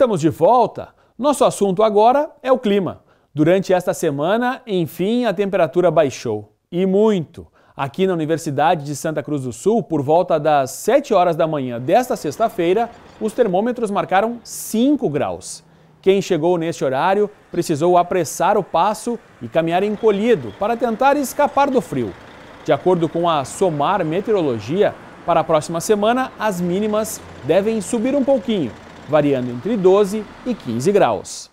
Estamos de volta. Nosso assunto agora é o clima. Durante esta semana, enfim, a temperatura baixou. E muito. Aqui na Universidade de Santa Cruz do Sul, por volta das 7 horas da manhã desta sexta-feira, os termômetros marcaram 5 graus. Quem chegou neste horário precisou apressar o passo e caminhar encolhido para tentar escapar do frio. De acordo com a SOMAR Meteorologia, para a próxima semana, as mínimas devem subir um pouquinho, variando entre 12 e 15 graus.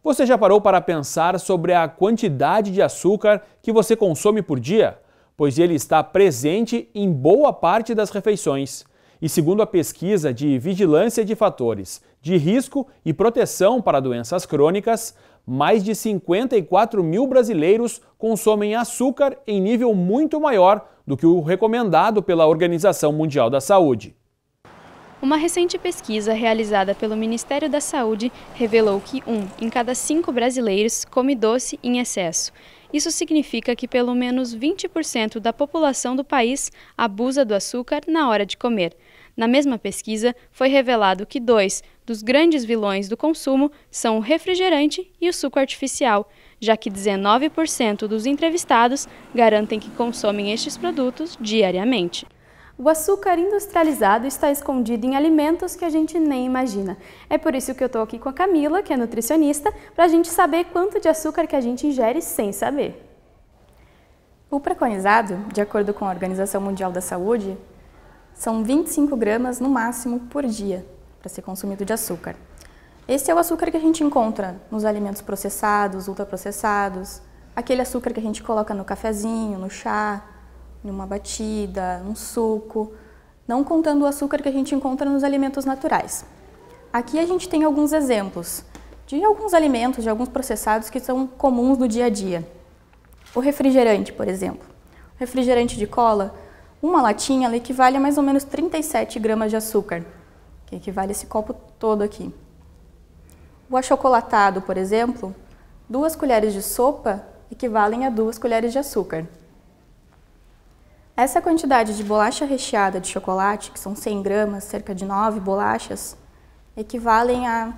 Você já parou para pensar sobre a quantidade de açúcar que você consome por dia? Pois ele está presente em boa parte das refeições. E segundo a pesquisa de Vigilância de Fatores de Risco e Proteção para Doenças Crônicas, mais de 54 mil brasileiros consomem açúcar em nível muito maior do que o recomendado pela Organização Mundial da Saúde. Uma recente pesquisa realizada pelo Ministério da Saúde revelou que 1 em cada 5 brasileiros come doce em excesso. Isso significa que pelo menos 20% da população do país abusa do açúcar na hora de comer. Na mesma pesquisa, foi revelado que 2 dos grandes vilões do consumo são o refrigerante e o suco artificial, já que 19% dos entrevistados garantem que consomem estes produtos diariamente. O açúcar industrializado está escondido em alimentos que a gente nem imagina. É por isso que eu estou aqui com a Camila, que é nutricionista, para a gente saber quanto de açúcar que a gente ingere sem saber. O preconizado, de acordo com a Organização Mundial da Saúde, são 25 gramas no máximo por dia para ser consumido de açúcar. Esse é o açúcar que a gente encontra nos alimentos processados, ultraprocessados, aquele açúcar que a gente coloca no cafezinho, no chá, numa batida, num suco, não contando o açúcar que a gente encontra nos alimentos naturais. Aqui a gente tem alguns exemplos de alguns alimentos, de alguns processados que são comuns no dia a dia. O refrigerante, por exemplo. O refrigerante de cola, uma latinha ela equivale a mais ou menos 37 gramas de açúcar, que equivale a esse copo todo aqui. O achocolatado, por exemplo, 2 colheres de sopa equivalem a 2 colheres de açúcar. Essa quantidade de bolacha recheada de chocolate, que são 100 gramas, cerca de 9 bolachas, equivalem a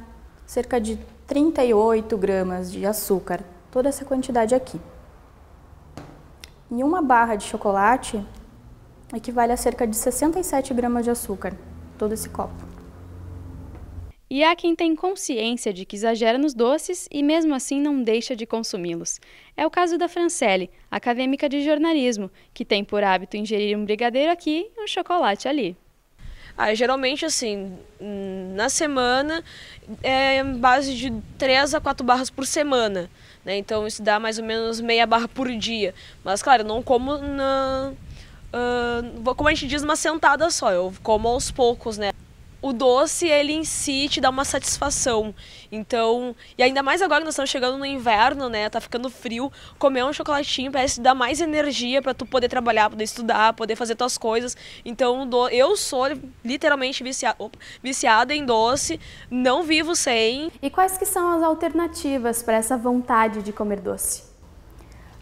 cerca de 38 gramas de açúcar, toda essa quantidade aqui. E uma barra de chocolate equivale a cerca de 67 gramas de açúcar, todo esse copo. E há quem tem consciência de que exagera nos doces e mesmo assim não deixa de consumi-los. É o caso da Franciele, acadêmica de jornalismo, que tem por hábito ingerir um brigadeiro aqui e um chocolate ali. Geralmente, assim, na semana é em base de 3 a 4 barras por semana, né? Então isso dá mais ou menos meia barra por dia. Mas, claro, eu não como como a gente diz, uma sentada só, eu como aos poucos, né? O doce, ele em si te dá uma satisfação, então, e ainda mais agora que nós estamos chegando no inverno, né, tá ficando frio, comer um chocolatinho parece dar mais energia para tu poder trabalhar, poder estudar, poder fazer tuas coisas, então eu sou literalmente viciada em doce, não vivo sem. E quais que são as alternativas para essa vontade de comer doce?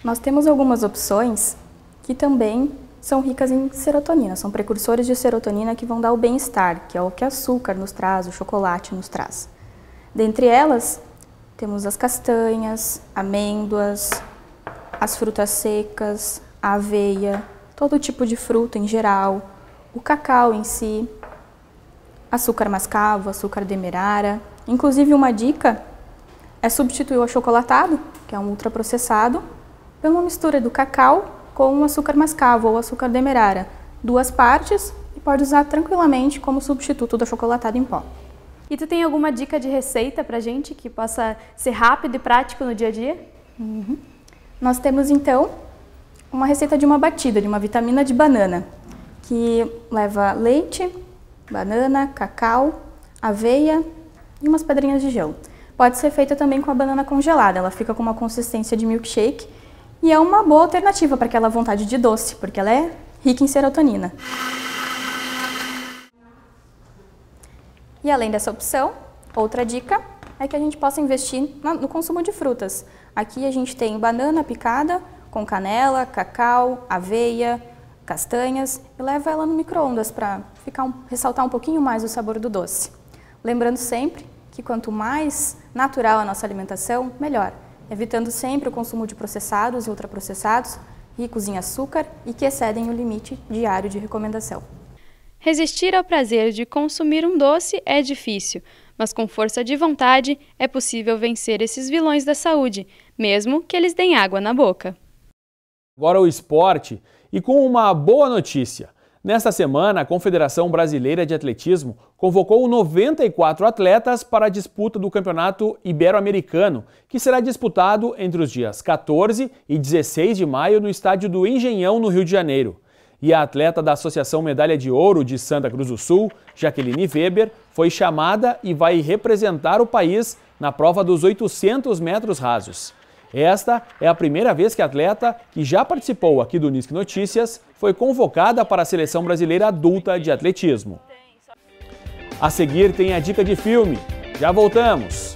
Nós temos algumas opções que também são ricas em serotonina, são precursores de serotonina que vão dar o bem-estar, que é o que o açúcar nos traz, o chocolate nos traz. Dentre elas, temos as castanhas, amêndoas, as frutas secas, a aveia, todo tipo de fruta em geral, o cacau em si, açúcar mascavo, açúcar demerara. Inclusive, uma dica é substituir o achocolatado, que é um ultraprocessado, por uma mistura do cacau com açúcar mascavo ou açúcar demerara, 2 partes, e pode usar tranquilamente como substituto do achocolatado em pó. E tu tem alguma dica de receita pra gente que possa ser rápido e prático no dia a dia? Nós temos então uma receita de uma batida, de uma vitamina de banana, que leva leite, banana, cacau, aveia e umas pedrinhas de gelo. Pode ser feita também com a banana congelada, ela fica com uma consistência de milkshake, e é uma boa alternativa para aquela vontade de doce, porque ela é rica em serotonina. E além dessa opção, outra dica é que a gente possa investir no consumo de frutas. Aqui a gente tem banana picada com canela, cacau, aveia, castanhas e leva ela no micro-ondas para ressaltar um pouquinho mais o sabor do doce. Lembrando sempre que quanto mais natural a nossa alimentação, melhor, evitando sempre o consumo de processados e ultraprocessados, ricos em açúcar e que excedem o limite diário de recomendação. Resistir ao prazer de consumir um doce é difícil, mas com força de vontade é possível vencer esses vilões da saúde, mesmo que eles deem água na boca. Agora o esporte e com uma boa notícia. Nesta semana, a Confederação Brasileira de Atletismo convocou 94 atletas para a disputa do Campeonato Ibero-Americano, que será disputado entre os dias 14 e 16 de maio no estádio do Engenhão, no Rio de Janeiro. E a atleta da Associação Medalha de Ouro de Santa Cruz do Sul, Jaqueline Weber, foi chamada e vai representar o país na prova dos 800 metros rasos. Esta é a primeira vez que a atleta, que já participou aqui do Unisque Notícias, foi convocada para a Seleção Brasileira Adulta de Atletismo. A seguir tem a dica de filme. Já voltamos!